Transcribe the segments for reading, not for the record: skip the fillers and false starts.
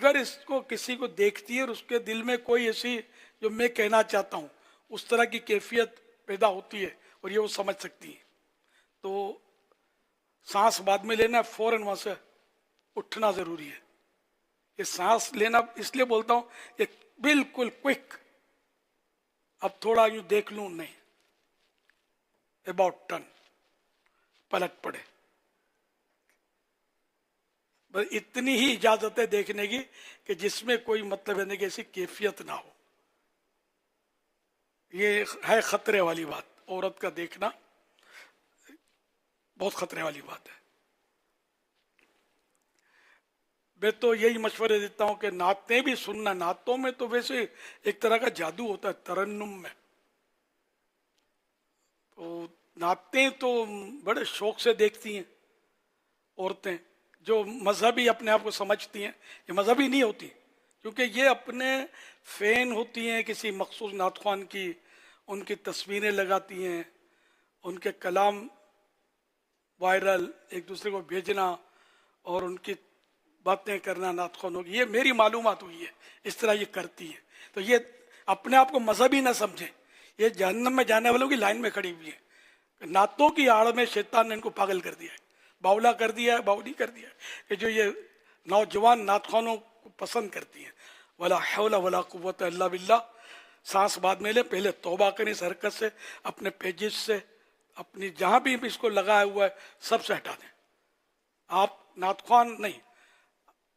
اگر اس کو کسی کو دیکھتی ہے اور اس کے دل میں کوئی ایسی جو میں کہنا چاہتا ہوں اس طرح کی کیفیت پیدا ہوتی ہے اور یہ وہ سمجھ سکتی ہے، تو سانس بعد میں لینا، فوراً وہاں سے اٹھنا ضروری ہے۔ یہ سانس لینا اس لیے بولتا ہوں کہ بالکل کوئک، اب تھوڑا یوں دیکھ لوں نہیں، اباؤٹ ٹرن، پلٹ پڑے، بس اتنی ہی اجازت ہے دیکھنے کی کہ جس میں کوئی مطلب ہے کہ ایسی کیفیت نہ ہو۔ یہ ہے خطرے والی بات، عورت کا دیکھنا بہت خطرے والی بات ہے۔ میں تو یہی مشورے دیتا ہوں کہ نعتیں بھی سننا، نعتوں میں تو ویسے ایک طرح کا جادو ہوتا ہے ترنم میں، تو نعتیں تو بڑے شوق سے دیکھتی ہیں عورتیں جو مذہبی اپنے آپ کو سمجھتی ہیں، یہ مذہبی نہیں ہوتی، کیونکہ یہ اپنے فین ہوتی ہیں کسی مخصوص نعت خوان کی، ان کی تصویریں لگاتی ہیں، ان کے کلام وائرل ایک دوسرے کو بھیجنا اور ان کی باتیں کرنا نعت خوانوں کی، یہ میری معلومات ہوئی ہے اس طرح یہ کرتی ہے۔ تو یہ اپنے آپ کو مذہبی نہ سمجھیں، یہ جہنم میں جانے والوں کی لائن میں کھڑی ہوئی ہے۔ نعتوں کی آڑ میں شیطان نے ان کو پاگل کر دیا ہے، باولا کر دیا ہے، باولی کر دیا ہے، کہ جو یہ نوجوان نعت خوانوں کو پسند کرتی ہیں۔ ولا حول ولا قوت الا باللہ، سانس بعد میں لے، پہلے توبہ کریں اس حرکت سے، اپنے پیجز سے، اپنی جہاں بھی اس کو لگایا ہوا ہے سب سے ہٹا دیں۔ آپ نعت خوان نہیں،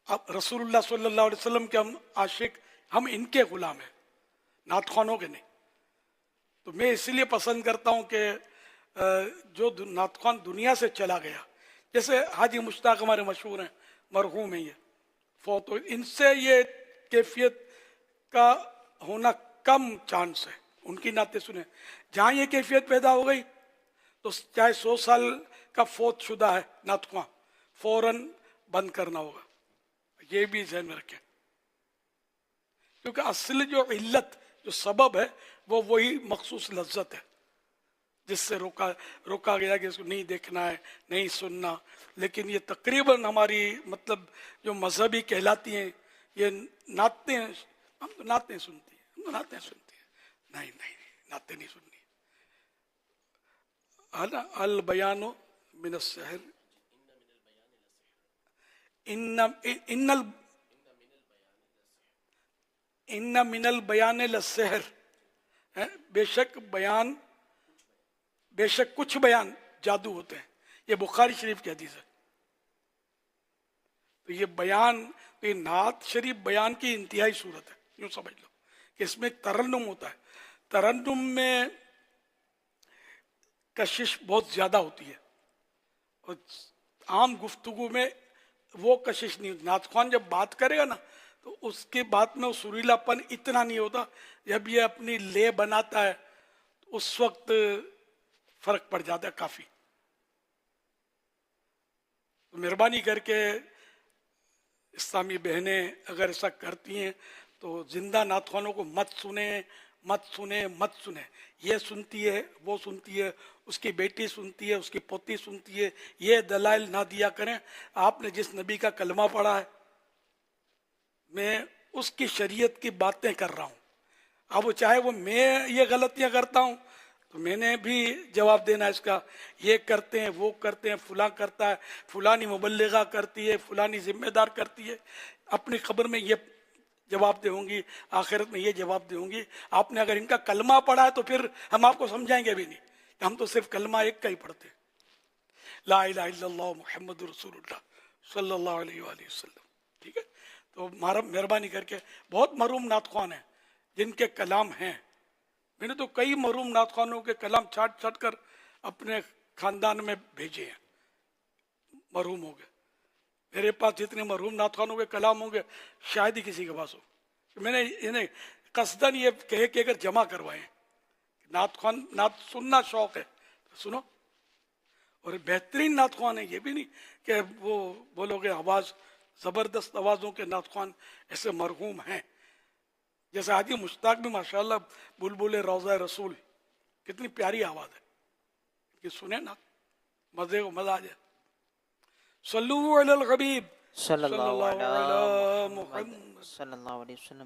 آپ رسول اللہ صلی اللہ علیہ وسلم کے ہم عاشق، ہم ان کے غلام ہیں، نعت خوانوں کے نہیں۔ تو میں اسی لیے پسند کرتا ہوں کہ جو نعت خوان دنیا سے چلا گیا، جیسے حاجی مشتاق ہمارے مشہور ہیں، مرحوم ہیں، یہ فوت ہو، ان سے یہ کیفیت کا ہونا کم چانس ہے، ان کی نعتیں سنیں۔ جہاں یہ کیفیت پیدا ہو گئی تو چاہے 100 سال کا فوت شدہ ہے نعت خواں، فوراً بند کرنا ہوگا، یہ بھی ذہن میں رکھیں، کیونکہ اصل جو علت جو سبب ہے وہ وہی مخصوص لذت ہے جس سے روکا گیا کہ اس کو نہیں دیکھنا ہے، نہیں سننا۔ لیکن یہ تقریباً ہماری مطلب جو مذہبی کہلاتی ہیں یہ نعتیں، ہم تو نعتیں سنتی ہیں، ہم تو نعتیں سنتی ہیں، نہیں نہیں نعتیں نہیں سننی۔ البیان من السحر، ان من البیان للسحر، بے شک بیان، بے شک کچھ بیان جادو ہوتے ہیں، یہ بخاری شریف کی حدیث ہے۔ تو یہ بیان، تو یہ نعت شریف بیان کی انتہائی صورت ہے، یوں سمجھ لو کہ اس میں ایک ترنم ہوتا ہے، ترنم میں کشش بہت زیادہ ہوتی ہے، اور عام گفتگو میں وہ کشش نہیں ہوتی۔ نعت خوان جب بات کرے گا نا تو اس کی بات میں سریلا پن اتنا نہیں ہوتا، جب یہ اپنی لے بناتا ہے تو اس وقت فرق پڑ جاتا ہے کافی۔ تو مہربانی کر کے اسلامی بہنیں اگر ایسا کرتی ہیں تو زندہ نعت خوانوں کو مت سنیں، مت سنیں، مت سنیں۔ یہ سنتی ہے، وہ سنتی ہے، اس کی بیٹی سنتی ہے، اس کی پوتی سنتی ہے، یہ دلائل نہ دیا کریں۔ آپ نے جس نبی کا کلمہ پڑھا ہے، میں اس کی شریعت کی باتیں کر رہا ہوں، اب وہ چاہے وہ میں یہ غلطیاں کرتا ہوں تو میں نے بھی جواب دینا ہے اس کا، یہ کرتے ہیں، وہ کرتے ہیں، فلاں کرتا ہے، فلانی مبلغہ کرتی ہے، فلانی ذمہ دار کرتی ہے، اپنی قبر میں یہ جواب دے ہوں گی، آخرت میں یہ جواب دے ہوں گی۔ آپ نے اگر ان کا کلمہ پڑھا ہے تو پھر ہم آپ کو سمجھائیں گے بھی نہیں، ہم تو صرف کلمہ ایک کا ہی پڑھتے ہیں، لا الہ الا اللہ محمد رسول اللہ صلی اللہ علیہ وآلہ وسلم، ٹھیک ہے؟ تو مہربانی کر کے، بہت مرحوم نعت خوان ہیں جن کے کلام ہیں، میں نے تو کئی مرحوم نعت خوانوں کے کلام چھاٹ چھاٹ کر اپنے خاندان میں بھیجے ہیں، مرحوم ہو گئے۔ میرے پاس جتنے مرحوم نعت خوانوں کے کلام ہوں گے شاید ہی کسی کے پاس ہو۔ میں نے انہیں قصداً یہ کہے کہ اگر جمع کروائے ہیں، نعت خوان، نعت سننا شوق ہے سنو، اور بہترین نعت خوان ہے، یہ بھی نہیں کہ وہ بولو گے آواز، زبردست آوازوں کے نعت خوان ایسے مرحوم ہیں، جیسے حاجی مشتاق بھی ماشاءاللہ بلبل روضہ رسول، کتنی پیاری آواز ہے، کہ سنیں نا مزے کو مزہ آ جائے۔ صلو علی الحبیب صلی صلی اللہ اللہ علی علی محمد محمد. صلی اللہ علیہ وسلم.